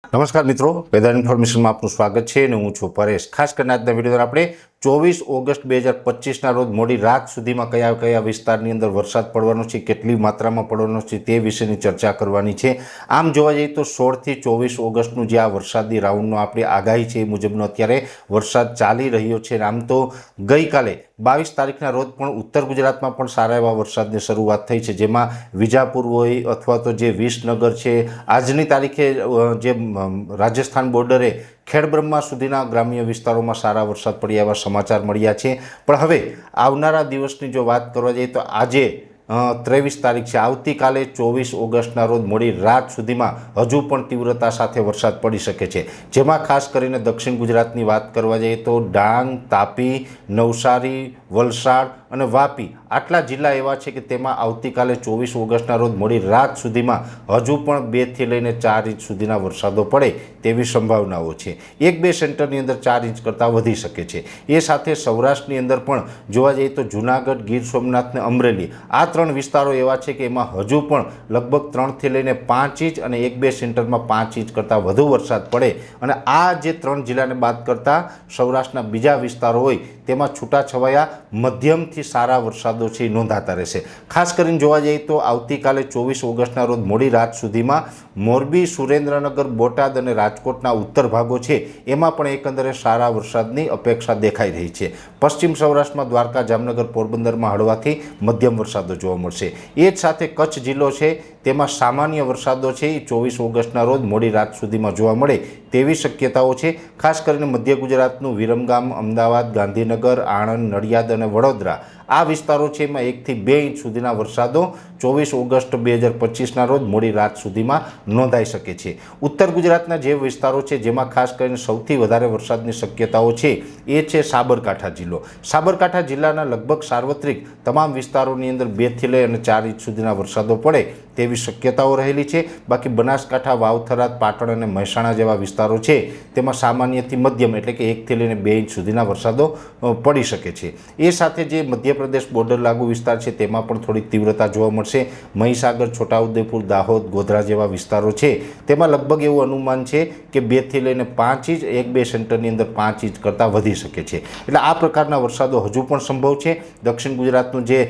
નમસ્કાર મિત્રો, વેધર ઇન્ફોર્મેશનમાં આપનું સ્વાગત છે અને હું છું પરેશ। ખાસ કરીને આજના વિડીયો આપણે 24 ઓગસ્ટ 2025ના રોજ મોડી રાત સુધીમાં કયા કયા વિસ્તારની અંદર વરસાદ પડવાનો છે, કેટલી માત્રામાં પડવાનો છે તે વિશેની ચર્ચા કરવાની છે। આમ જોવા જઈએ તો 16થી 24 ઓગસ્ટનું જે આ વરસાદી રાઉન્ડનો આપણી આગાહી છે એ મુજબનો અત્યારે વરસાદ ચાલી રહ્યો છે। આમ તો ગઈકાલે 22 તારીખના રોજ પણ ઉત્તર ગુજરાતમાં પણ સારા એવા વરસાદની શરૂઆત થઈ છે, જેમાં વિજાપુર હોય અથવા તો જે વિસનગર છે, આજની તારીખે જે રાજસ્થાન બોર્ડરે ખેડબ્રહ્મા સુધીના ગ્રામ્ય વિસ્તારોમાં સારા વરસાદ પડ્યા એવા સમાચાર મળ્યા છે। પણ હવે આવનારા દિવસની જો વાત કરવા જઈએ તો આજે 23 તારીખ છે, આવતીકાલે 24 ઓગસ્ટના રોજ મોડી રાત સુધીમાં હજુ પણ તીવ્રતા સાથે વરસાદ પડી શકે છે, જેમાં ખાસ કરીને દક્ષિણ ગુજરાતની વાત કરવા જઈએ તો ડાંગ, તાપી, નવસારી, વલસાડ અને વાપી આટલા જિલ્લા એવા છે કે તેમાં આવતીકાલે 24 ઓગસ્ટના રોજ મોડી રાત સુધીમાં હજુ પણ 2 થી લઈને 4 ઇંચ સુધીના વરસાદો પડે તેવી સંભાવનાઓ છે। 1-2 સેન્ટરની અંદર 4 ઇંચ કરતાં વધી શકે છે। એ સાથે સૌરાષ્ટ્રની અંદર પણ જોવા જઈએ તો જૂનાગઢ, ગીર સોમનાથ અને અમરેલી આ 3 વિસ્તારો એવા છે કે એમાં હજુ પણ લગભગ 3 થી લઈને 5 ઇંચ અને 1-2 સેન્ટરમાં 5 ઇંચ કરતાં વધુ વરસાદ પડે અને આ જે 3 જિલ્લાને બાદ કરતાં સૌરાષ્ટ્રના બીજા વિસ્તારો હોય તેમાં છૂટાછવાયા મધ્યમથી સારા વરસાદો છે એ નોંધાતા રહેશે। ખાસ કરીને જોવા જઈએ તો આવતીકાલે 24 ઓગસ્ટના રોજ મોડી રાત સુધીમાં મોરબી, સુરેન્દ્રનગર, બોટાદ અને રાજકોટના ઉત્તર ભાગો છે એમાં પણ એકંદરે સારા વરસાદની અપેક્ષા દેખાઈ રહી છે। પશ્ચિમ સૌરાષ્ટ્રમાં દ્વારકા, જામનગર, પોરબંદરમાં હળવાથી મધ્યમ વરસાદો જોવા મળશે। એ જ સાથે કચ્છ જિલ્લો છે તેમાં સામાન્ય વરસાદો છે એ 24 ઓગસ્ટના રોજ મોડી રાત સુધીમાં જોવા મળે તેવી શક્યતાઓ છે। ખાસ કરીને મધ્ય ગુજરાતનું વિરમગામ, અમદાવાદ, ગાંધીનગર, આણંદ, નડિયાદ અને વડોદરા આ વિસ્તારો છે એમાં 1 થી 2 ઇંચ સુધીના વરસાદો 24 ઓગસ્ટ 2025ના રોજ મોડી રાત સુધીમાં નોંધાઈ શકે છે। ઉત્તર ગુજરાતના જે વિસ્તારો છે જેમાં ખાસ કરીને સૌથી વધારે વરસાદની શક્યતાઓ છે એ છે સાબરકાંઠા જિલ્લો। સાબરકાંઠા જિલ્લાના લગભગ સાર્વત્રિક તમામ વિસ્તારોની અંદર 2 થી લઈ અને 4 ઇંચ સુધીના વરસાદો પડે તેવી શક્યતાઓ રહેલી છે। બાકી બનાસકાંઠા, વાવ-થરાદ, પાટણ અને મહેસાણા જેવા વિસ્તારો છે તેમાં સામાન્યથી મધ્યમ એટલે કે 1 થી લઈને 2 ઇંચ સુધીના વરસાદો પડી શકે છે। એ સાથે જે મધ્યપ્રદેશ બોર્ડર લાગુ વિસ્તાર છે તેમાં પણ થોડી તીવ્રતા જોવા મળશે। મહીસાગર, છોટાઉદેપુર, દાહોદ, ગોધરા જેવા વિસ્તારો છે તેમાં લગભગ એવું અનુમાન છે કે 2 થી લઈને 5 ઇંચ, 1-2 સેન્ટરની અંદર 5 ઇંચ કરતાં વધી શકે છે। એટલે આ પ્રકારના વરસાદો હજુ પણ સંભવ છે। દક્ષિણ ગુજરાતનું જે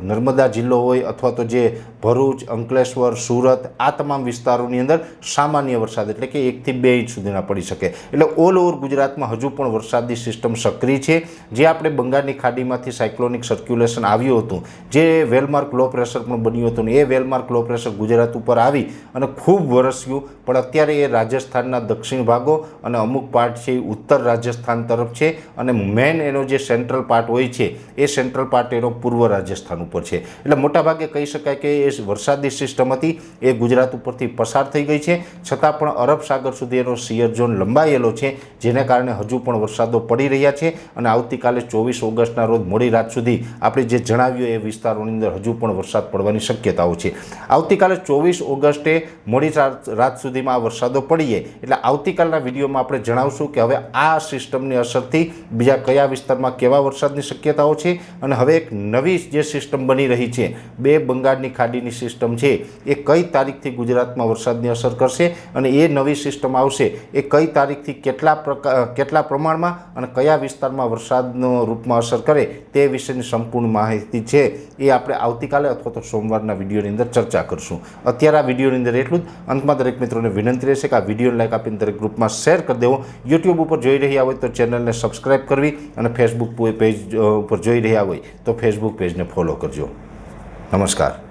નર્મદા જિલ્લો હોય અથવા તો જે ભરૂચ, અંકલેશ્વર, સુરત આ તમામ વિસ્તારોની અંદર સામાન્ય વરસાદ એટલે કે 1 થી 2 ઇંચ સુધીના પડી શકે। એટલે ઓલ ઓવર ગુજરાતમાં હજુ પણ વરસાદી સિસ્ટમ સક્રિય છે। જે આપણે બંગાળની ખાડીમાંથી સાયક્લોનિક સર્ક્યુલેશન આવ્યું હતું, જે વેલમાર્ક લો પ્રેશર પણ બન્યું હતું, એ વેલમાર્ક લો પ્રેશર ગુજરાત ઉપર આવી અને ખૂબ વરસ્યું, પણ અત્યારે એ રાજસ્થાનના દક્ષિણ ભાગો અને અમુક પાર્ટ છે એ ઉત્તર રાજસ્થાન તરફ છે અને મેન એનો જે સેન્ટ્રલ પાર્ટ હોય છે એ સેન્ટ્રલ પાર્ટ એનો પૂર્વ રાજસ્થાન ઉપર છે। એટલે મોટાભાગે કહી શકાય કે એ વરસાદી સિસ્ટમ હતી એ ગુજરાત ઉપરથી પસાર થઈ ગઈ છે, છતાં પણ અરબ સાગર સુધી એનો સિયર ઝોન લંબાયેલો છે, જેને કારણે હજુ પણ વરસાદો પડી રહ્યા છે અને આવતીકાલે 24 ઓગસ્ટના રોજ મોડી રાત સુધી આપણે જે જણાવ્યું એ વિસ્તારોની અંદર હજુ પણ વરસાદ પડવાની શક્યતાઓ છે। આવતીકાલે 24 ઓગસ્ટે મોડી રાત સુધીમાં આ વરસાદો પડીએ એટલે આવતીકાલના વિડીયોમાં આપણે જણાવશું કે હવે આ સિસ્ટમની અસરથી બીજા કયા વિસ્તારમાં કેવા વરસાદની શક્યતાઓ છે અને હવે એક નવી જે સિસ્ટમ બની રહી છે, બે બંગાળની ખાડીની સિસ્ટમ છે, એ કઈ તારીખથી ગુજરાતમાં વરસાદની અસર કરશે અને એ નવી સિસ્ટમ આવશે એ કઈ તારીખથી કેટલા પ્રમાણમાં અને કયા વિસ્તારમાં વરસાદનો રૂપમાં અસર કરે તે વિશેની સંપૂર્ણ માહિતી છે એ આપણે આવતીકાલે અથવા તો સોમવારના વિડીયોની અંદર ચર્ચા કરશું। અત્યારે આ વિડીયોની અંદર એટલું જ। અંતમાં દરેક મિત્રોને વિનંતી રહેશે કે આ વિડીયોને લાઈક આપીને દરેક ગ્રુપમાં શેર કરી દેવો। યુટ્યુબ ઉપર જોઈ રહ્યા હોય તો ચેનલને સબસ્ક્રાઈબ કરવી અને ફેસબુક પેજ ઉપર જોઈ રહ્યા હોય તો ફેસબુક પેજને ફોલો કરજો। નમસ્કાર।